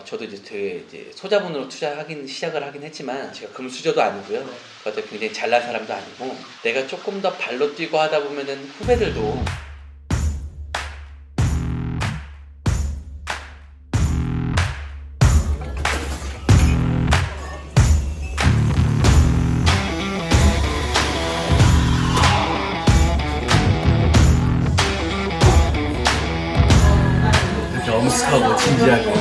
저도 이제 되게 이제 소자본으로 시작을 하긴 했지만 제가 금수저도 아니고요. 그것도 굉장히 잘난 사람도 아니고 내가 조금 더 발로 뛰고 하다 보면은 후배들도 이렇게 엄숙하고 진지하게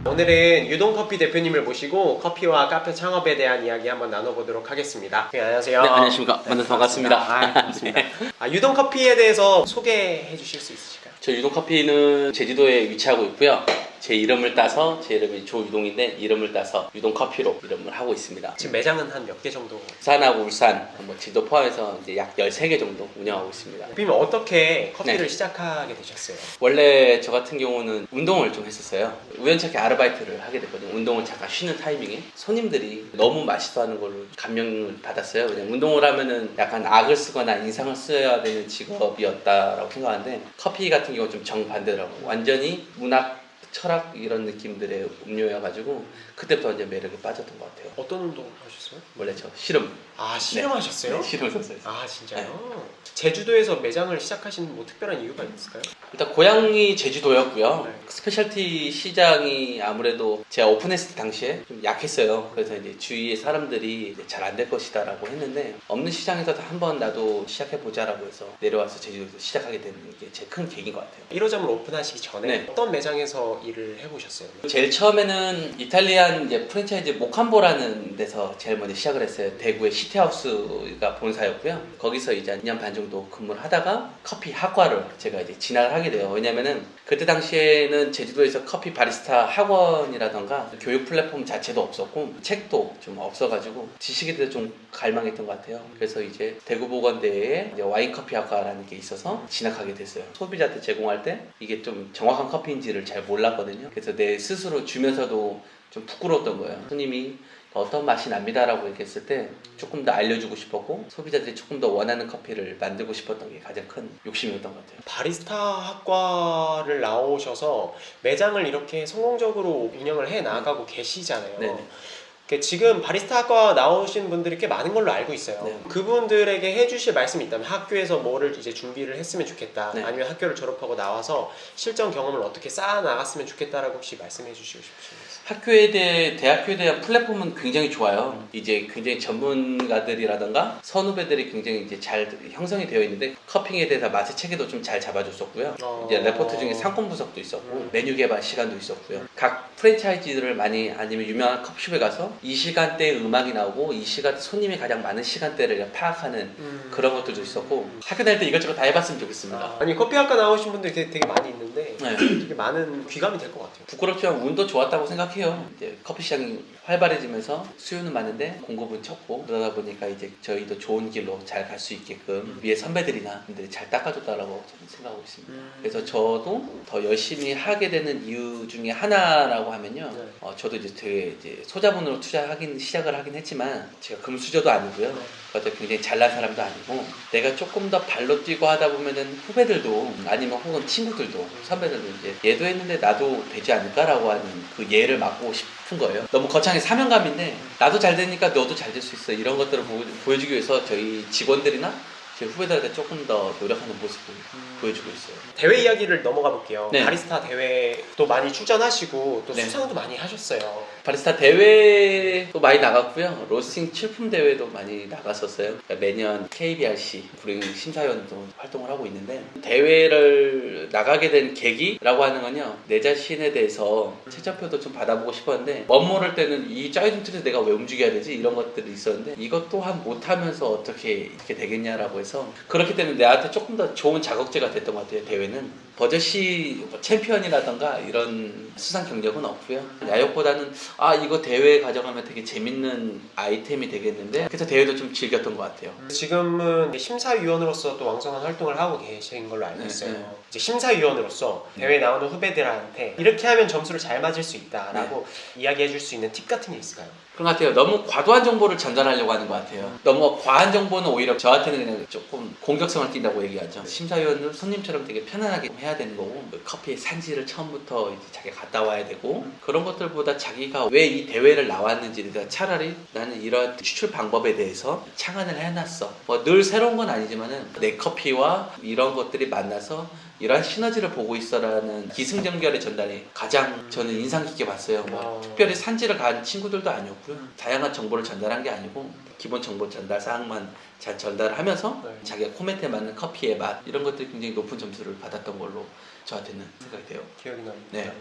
오늘은 유동커피 대표님을 모시고 커피와 카페 창업에 대한 이야기 한번 나눠보도록 하겠습니다. 네, 안녕하세요. 네, 안녕하십니까. 만나서 반갑습니다. 반갑습니다. 유동커피에 대해서 소개해 주실 수 있으실까요? 저 유동커피는 제주도에 위치하고 있고요. 제 이름을 따서, 제 이름이 조유동인데 이름을 따서 유동커피로 이름을 하고 있습니다. 지금 매장은 한 몇 개 정도? 부산하고 울산, 제주도 포함해서 이제 약 13개 정도 운영하고 있습니다. 대표님 어떻게 커피를 시작하게 되셨어요? 원래 저 같은 경우는 운동을 좀 했었어요. 우연찮게 아르바이트를 하게 됐거든요. 운동을 잠깐 쉬는 타이밍에 손님들이 너무 맛있어하는 걸로 감명을 받았어요. 그냥 운동을 하면은 약간 악을 쓰거나 인상을 써야 되는 직업이었다라고 생각하는데 커피 같은 경우는 좀 정반대더라고요. 완전히 문학 철학 이런 느낌들의 음료여가지고 그때부터 완전 매력에 빠졌던 것 같아요. 어떤 운동 하셨어요? 원래 저 씨름. 씨름하셨어요? 네, 씨름 선수였어요. 진짜요? 네. 제주도에서 매장을 시작하신 뭐 특별한 이유가 있을까요? 일단 고향이 제주도였고요. 네. 스페셜티 시장이 아무래도 제가 오픈했을 때 당시에 좀 약했어요. 그래서 이제 주위의 사람들이 잘 안 될 것이다라고 했는데 없는 시장에서 한번 나도 시작해보자라고 해서 내려와서 제주도에서 시작하게 된 게 제 큰 계기인 것 같아요. 1호점을 오픈하시기 전에 네. 어떤 매장에서 일을 해보셨어요? 제일 처음에는 이탈리안 이제 프랜차이즈 모캄보라는 데서 제일 먼저 시작을 했어요. 대구의 시티하우스가 본사였고요. 거기서 이제 2년 반 정도 근무를 하다가 커피 학과를 제가 이제 진학을 하게 돼요. 왜냐면은 그때 당시에는 제주도에서 커피 바리스타 학원이라던가 교육 플랫폼 자체도 없었고 책도 좀 없어가지고 지식에 대해서 좀 갈망했던 것 같아요. 그래서 이제 대구보건대에 이제 와인 커피 학과라는 게 있어서 진학하게 됐어요. 소비자한테 제공할 때 이게 좀 정확한 커피인지를 잘 몰랐거든요. 그래서 내 스스로 주면서도 좀 부끄러웠던 거예요. 손님이 어떤 맛이 납니다라고 얘기했을 때 조금 더 알려주고 싶었고 소비자들이 조금 더 원하는 커피를 만들고 싶었던 게 가장 큰 욕심이었던 것 같아요. 바리스타 학과를 나오셔서 매장을 이렇게 성공적으로 운영을 해 나가고 계시잖아요. 네네. 지금 바리스타 학과 나오신 분들이 꽤 많은 걸로 알고 있어요. 네. 그분들에게 해주실 말씀이 있다면 학교에서 뭐를 이제 준비를 했으면 좋겠다. 네. 아니면 학교를 졸업하고 나와서 실전 경험을 어떻게 쌓아 나갔으면 좋겠다라고 혹시 말씀해 주시고 싶으신가요? 대학교에 대한 플랫폼은 굉장히 좋아요. 이제 굉장히 전문가들이라던가 선후배들이 굉장히 이제 잘 형성이 되어 있는데 커핑에 대해서 맛의 체계도 좀 잘 잡아줬었고요. 이제 레포트 중에 상권 분석도 있었고 메뉴 개발 시간도 있었고요. 각 프랜차이즈들을 많이 아니면 유명한 커피숍에 가서 이 시간대에 음악이 나오고 이 시간대 손님이 가장 많은 시간대를 파악하는 그런 것들도 있었고 학교 다닐 때 이것저것 다 해봤으면 좋겠습니다. 아니 커피학과 나오신 분들이 되게 많이 있는데 네. 되게 많은 귀감이 될 것 같아요. 부끄럽지만 운도 좋았다고 생각해요. 이제 커피 시장이 활발해지면서 수요는 많은데 공급은 적고 그러다 보니까 이제 저희도 좋은 길로 잘 갈 수 있게끔 위에 선배들이나 분들이 잘 닦아줬다라고 저는 생각하고 있습니다. 그래서 저도 더 열심히 하게 되는 이유 중에 하나라고 하면요. 저도 이제 되게 이제 소자본으로 시작을 하긴 했지만 제가 금수저도 아니고요. 그것도 굉장히 잘난 사람도 아니고 내가 조금 더 발로 뛰고 하다 보면은 후배들도 아니면 혹은 친구들도 선배들도 이제 얘도 했는데 나도 되지 않을까라고 하는 그 예를 맡고 싶은 거예요. 너무 거창한 사명감인데 나도 잘 되니까 너도 잘 될 수 있어 이런 것들을 보여주기 위해서 저희 직원들이나 제 후배들한테 조금 더 노력하는 모습을 보여주고 있어요. 대회 이야기를 넘어가 볼게요. 네. 바리스타 대회도 많이 출전하시고 또 네. 수상도 많이 하셨어요. 바리스타 대회도 많이 나갔고요. 로스팅 출품 대회도 많이 나갔었어요. 그러니까 매년 KBRC 브링 심사위원도 활동을 하고 있는데 대회를 나가게 된 계기라고 하는 건요. 내 자신에 대해서 채점표도 좀 받아보고 싶었는데 멋모를 때는 이 짜여진 틀에서 내가 왜 움직여야 되지? 이런 것들이 있었는데 이것 또한 못하면서 어떻게 이렇게 되겠냐라고 해서 그렇기 때문에 내한테 조금 더 좋은 자극제가 됐던 것 같아요. 대회는 버젓이 챔피언이라던가 이런 수상 경력은 없고요. 야욕보다는 이거 대회에 가져가면 되게 재밌는 아이템이 되겠는데 그래서 대회도 좀 즐겼던 것 같아요. 지금은 심사위원으로서 또 왕성한 활동을 하고 계신 걸로 알고 있어요. 네. 이제 심사위원으로서 대회에 나오는 후배들한테 이렇게 하면 점수를 잘 맞을 수 있다라고 이야기해 줄 수 있는 팁 같은 게 있을까요? 그런 것 같아요. 너무 과도한 정보를 전달하려고 하는 것 같아요. 너무 과한 정보는 오히려 저한테는 그냥 조금 공격성을 띈다고 얘기하죠. 심사위원은 손님처럼 되게 편안하게 해야 되는 거고, 커피의 산지를 처음부터 이제 자기가 갔다 와야 되고, 그런 것들보다 자기가 왜 이 대회를 나왔는지에 대해서 차라리 나는 이런 추출 방법에 대해서 창안을 해놨어. 뭐 늘 새로운 건 아니지만은 내 커피와 이런 것들이 만나서 이러한 시너지를 보고 있어라는 기승전결의 전달이 가장 저는 인상 깊게 봤어요. 뭐 특별히 산지를 간 친구들도 아니었고요. 다양한 정보를 전달한 게 아니고 기본 정보 전달 사항만 잘 전달을 하면서 자기가 코멘트에 맞는 커피의 맛 이런 것들이 굉장히 높은 점수를 받았던 걸로 저한테는 생각이 돼요. 기억이 납니다. 네.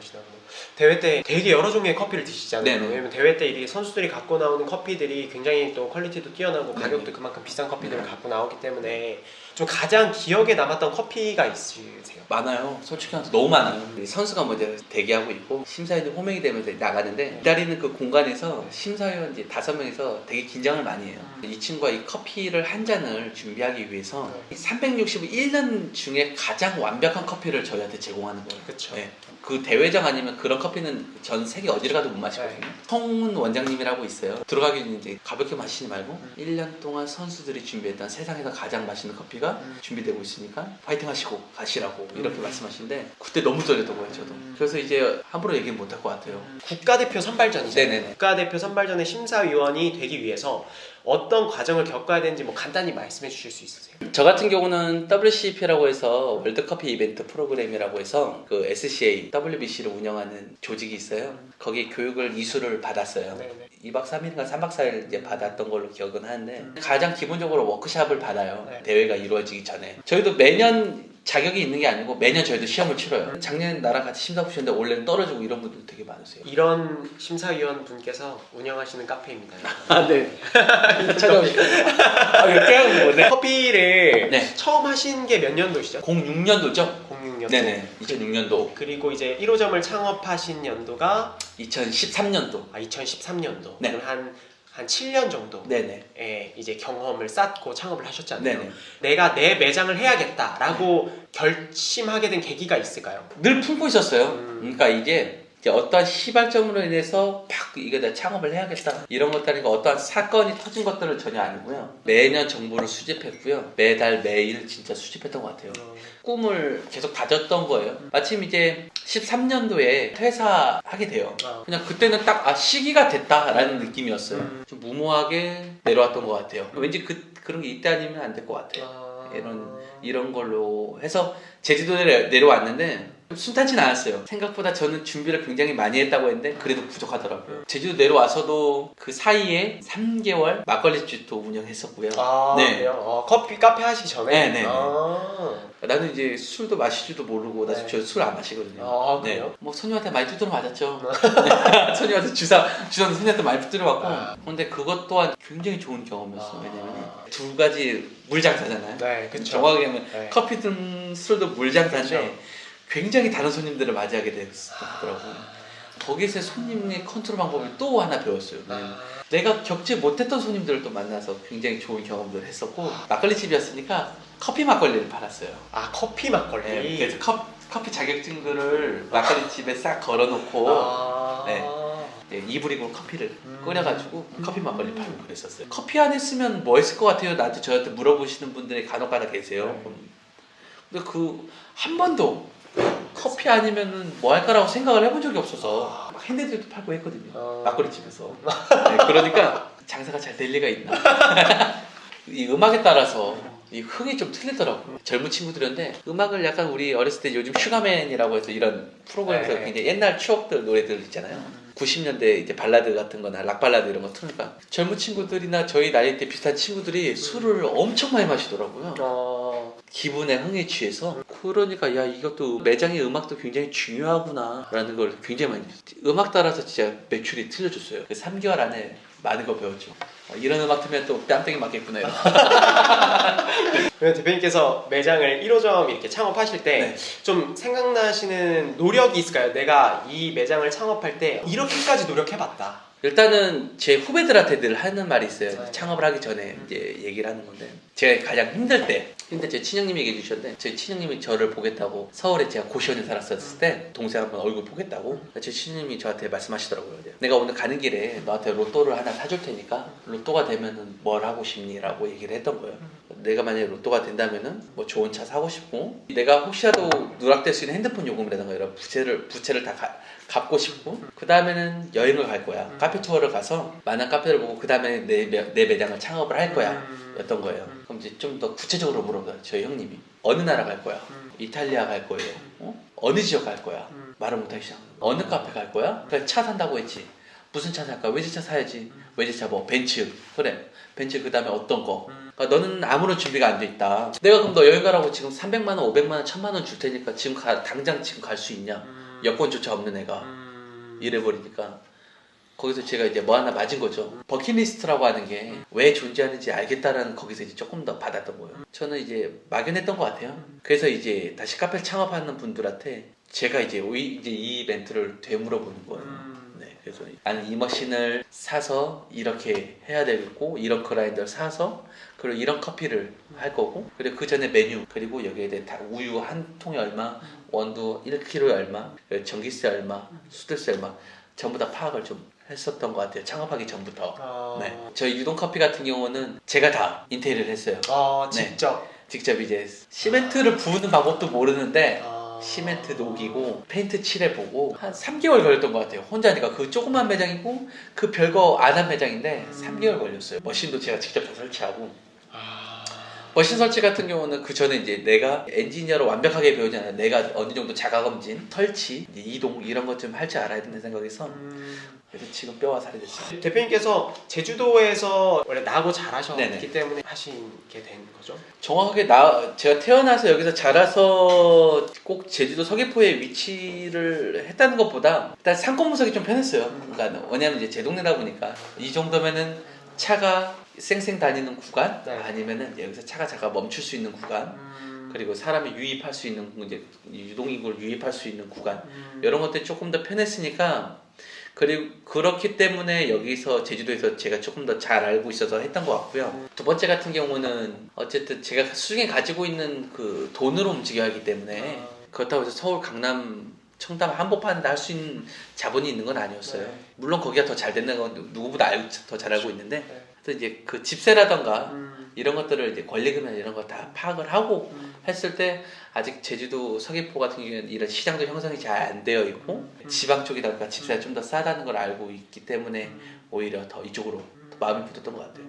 대회 때 되게 여러 종류의 커피를 드시잖아요. 네네. 왜냐면 대회 때 이게 선수들이 갖고 나오는 커피들이 굉장히 또 퀄리티도 뛰어나고 가격도 그만큼 비싼 커피들을 갖고 나오기 때문에 좀 가장 기억에 남았던 커피가 있으세요? 많아요. 솔직히 말해서 너무 많아요. 선수가 먼저 대기하고 있고 심사위원이 호명이 되면서 나가는데 기다리는 그 공간에서 심사위원 이제 5명이서 되게 긴장을 많이 해요. 이 친구가 이 커피를 한 잔을 준비하기 위해서 361년 중에 가장 완벽한 커피를 저희한테 제공하는 거예요. 그렇죠. 네. 그 대회장 아니면 그런 커피는 전 세계 어디를 가도 못 마시거든요. 성훈 원장님이라고 있어요. 들어가기 전에 이제 가볍게 마시지 말고 1년 동안 선수들이 준비했던 세상에서 가장 맛있는 커피가 준비되고 있으니까 파이팅 하시고 가시라고 이렇게 말씀하시는데 그때 너무 떨렸던 거예요, 저도. 그래서 이제 함부로 얘기는 못할 것 같아요. 국가대표 선발전이잖아요. 네네네. 국가대표 선발전의 심사위원이 되기 위해서 어떤 과정을 겪어야 되는지 뭐 간단히 말씀해 주실 수 있으세요? 저 같은 경우는 WCP라고 해서 월드커피 이벤트 프로그램이라고 해서 그 SCA, WBC를 운영하는 조직이 있어요. 거기 교육을 이수를 받았어요. 네네. 2박 3일인가 3박 4일 이제 받았던 걸로 기억은 하는데 가장 기본적으로 워크샵을 받아요. 네. 대회가 이루어지기 전에. 저희도 매년 자격이 있는 게 아니고 매년 저희도 시험을 치러요. 작년에 나랑 같이 심사 보셨는데 올해는 떨어지고 이런 분들 되게 많으세요. 이런 심사위원 분께서 운영하시는 카페입니다. 아, 네. 찾아오시고. 아, 이렇게 뭐네. 커피를 네. 처음 하신 게 몇 년도시죠? 06년도죠? 06년도. 네네. 2006년도. 그리고 이제 1호점을 창업하신 연도가 2013년도. 2013년도. 네. 그럼 한 7년 정도. 네네. 이제 경험을 쌓고 창업을 하셨잖아요. 네네. 내가 내 매장을 해야겠다라고 결심하게 된 계기가 있을까요? 늘 품고 있었어요. 그러니까 이게 어떠한 시발점으로 인해서 팍 이게 내가 창업을 해야겠다 이런 것들이니까 어떠한 사건이 터진 것들은 전혀 아니고요. 매년 정보를 수집했고요. 매달 매일 진짜 수집했던 것 같아요. 꿈을 계속 다졌던 거예요. 마침 이제 13년도에 퇴사하게 돼요. 그냥 그때는 딱 시기가 됐다라는 느낌이었어요. 좀 무모하게 내려왔던 것 같아요. 왠지 그런 게 이때 아니면 안 될 것 같아요. 이런 걸로 해서 제주도에 내려왔는데 순탄치는 않았어요. 생각보다 저는 준비를 굉장히 많이 했다고 했는데 그래도 부족하더라고요. 제주도 내려와서도 그 사이에 3개월 막걸리집도 운영했었고요. 네. 그래요? 커피 카페 하시기 전에? 네네. 나는 이제 술도 마시지도 모르고 나 저 술 안 마시거든요. 그래요? 뭐 손님한테 많이 두드려 맞았죠. 네. 손님한테 주사는 손님한테 많이 두드려 맞고. 근데 그것 또한 굉장히 좋은 경험이었어. 왜냐면 두 가지 물장사잖아요. 네, 그렇죠. 정확하게 하면 네. 커피든 술도 물장사인데 그쵸. 굉장히 다른 손님들을 맞이하게 되더라고요. 거기서 손님의 컨트롤 방법을 또 하나 배웠어요. 내가 겪지 못했던 손님들을 또 만나서 굉장히 좋은 경험들을 했었고 막걸리 집이었으니까 커피 막걸리를 팔았어요. 커피 막걸리. 네, 그래서 커피 자격증들을 막걸리 집에 싹 걸어놓고 이불이고 커피를 끓여가지고 커피 막걸리 팔고 그랬었어요. 커피 안 했으면 뭐 했을 것 같아요? 나한테 저한테 물어보시는 분들이 간혹가다 계세요. 근데 한 번도 커피 아니면은 뭐 할까라고 생각을 해본 적이 없어서 막 핸드드립도 팔고 했거든요. 막걸리 집에서. 네, 그러니까 장사가 잘 될 리가 있나. 이 음악에 따라서 이 흥이 좀 틀리더라고요. 젊은 친구들인데 음악을 약간 우리 어렸을 때 요즘 슈가맨이라고 해서 이런 프로그램에서 굉장히 옛날 추억들 노래들 있잖아요. 90년대 이제 발라드 같은 거나 락 발라드 이런 거 틀으니까 젊은 친구들이나 저희 나이 때 비슷한 친구들이 술을 엄청 많이 마시더라고요. 기분에 흥에 취해서. 그러니까 야 이것도 매장의 음악도 굉장히 중요하구나 라는 걸 굉장히 많이 느꼈어요. 음악 따라서 진짜 매출이 틀려졌어요. 그 3개월 안에 많은 거 배웠죠. 이런 음악 틀면 또 뺨때기 맞겠구나. 그러면 대표님께서 매장을 1호점 이렇게 창업하실 때 좀 생각나시는 노력이 있을까요? 내가 이 매장을 창업할 때 이렇게까지 노력해봤다. 일단은 제 후배들한테 늘 하는 말이 있어요. 창업을 하기 전에 이제 얘기를 하는 건데 제가 가장 힘들 때 근데 제 친형님이 얘기해 주셨는데 제 친형님이 저를 보겠다고 서울에 제가 고시원에 살았었을 때 동생 한번 얼굴 보겠다고 제 친형님이 저한테 말씀하시더라고요. 내가 오늘 가는 길에 너한테 로또를 하나 사줄 테니까 로또가 되면은 뭘 하고 싶니? 라고 얘기를 했던 거예요. 내가 만약에 로또가 된다면은 뭐 좋은 차 사고 싶고 내가 혹시라도 누락될 수 있는 핸드폰 요금이라든가 이런 부채를 다 갚고 싶고 그 다음에는 여행을 갈 거야. 카페 투어를 가서 많은 카페를 보고 그 다음에 내 매장을 창업을 할 거야 였던 거예요. 그럼 이제 좀 더 구체적으로 물어봐요. 저희 형님이 어느 나라 갈 거야? 이탈리아 갈 거예요. 어느 지역 갈 거야? 말을 못하기 시작. 어느 카페 갈 거야? 그래 차 산다고 했지. 무슨 차 살까? 외제차 사야지. 외제차 뭐 벤츠. 그래 벤츠 그 다음에 어떤 거? 그러니까 너는 아무런 준비가 안 돼 있다. 내가 그럼 너 여행 가라고 지금 300만 원, 500만 원, 1000만 원 줄 테니까 지금 당장 지금 갈 수 있냐? 여권조차 없는 애가 이래버리니까 거기서 제가 이제 뭐 하나 맞은 거죠. 버킷리스트라고 하는 게 왜 존재하는지 알겠다라는 거기서 이제 조금 더 받았던 거예요. 저는 이제 막연했던 것 같아요. 그래서 이제 다시 카페를 창업하는 분들한테 제가 이제 이 멘트를 되물어보는 거예요. 네, 그래서 나는 이 머신을 사서 이렇게 해야 되겠고 이런 그라인더를 사서 그리고 이런 커피를 할 거고 그리고 그 전에 메뉴 그리고 여기에 대해 다 우유 한 통에 얼마 원두 1kg에 얼마 전기세 얼마 수도세 얼마 전부 다 파악을 좀 했었던 것 같아요. 창업하기 전부터. 네. 저희 유동커피 같은 경우는 제가 다 인테리어를 했어요. 직접. 네. 직접 이제 시멘트를 부으는 방법도 모르는데 시멘트 녹이고 페인트 칠해보고 한 3개월 걸렸던 것 같아요. 혼자니까 그 조그만 매장이고 그 별거 안 한 매장인데 3개월 걸렸어요. 머신도 제가 직접 다 설치하고 머신 설치 같은 경우는 그 전에 이제 내가 엔지니어로 완벽하게 배우지 않아요. 내가 어느 정도 자가검진, 설치, 이동 이런 것 좀 할 줄 알아야 된다는 생각에서 그래서 지금 뼈와 살이 됐어요. 대표님께서 제주도에서 원래 나고 자라셨기 네네. 때문에 하시게 된 거죠? 정확하게 제가 태어나서 여기서 자라서 꼭 제주도 서귀포에 위치를 했다는 것보다 일단 상권분석이 좀 편했어요. 그러니까 왜냐면 이제 제 동네다 보니까 이 정도면은 차가 쌩쌩 다니는 구간 네. 아니면은 여기서 차가 잠깐 멈출 수 있는 구간 그리고 사람이 유입할 수 있는 이제 유동인구를 유입할 수 있는 구간 이런 것들이 조금 더 편했으니까 그리고 그렇기 때문에 여기서 제주도에서 제가 조금 더 잘 알고 있어서 했던 것 같고요. 두 번째 같은 경우는 어쨌든 제가 수중에 가지고 있는 그 돈으로 움직여야 하기 때문에 그렇다고 해서 서울 강남 청담 한복판에 할 수 있는 자본이 있는 건 아니었어요. 네. 물론 거기가 더 잘 되는 건 누구보다 더 잘 알고 있는데 네. 그래서 이제 그 집세라던가 이런 것들을 이제 권리금이나 이런 거 다 파악을 하고 했을 때 아직 제주도 서귀포 같은 경우에는 이런 시장도 형성이 잘 안 되어 있고 지방 쪽이다 보니까 집세가 좀 더 싸다는 걸 알고 있기 때문에 오히려 더 이쪽으로 더 마음이 붙었던 것 같아요.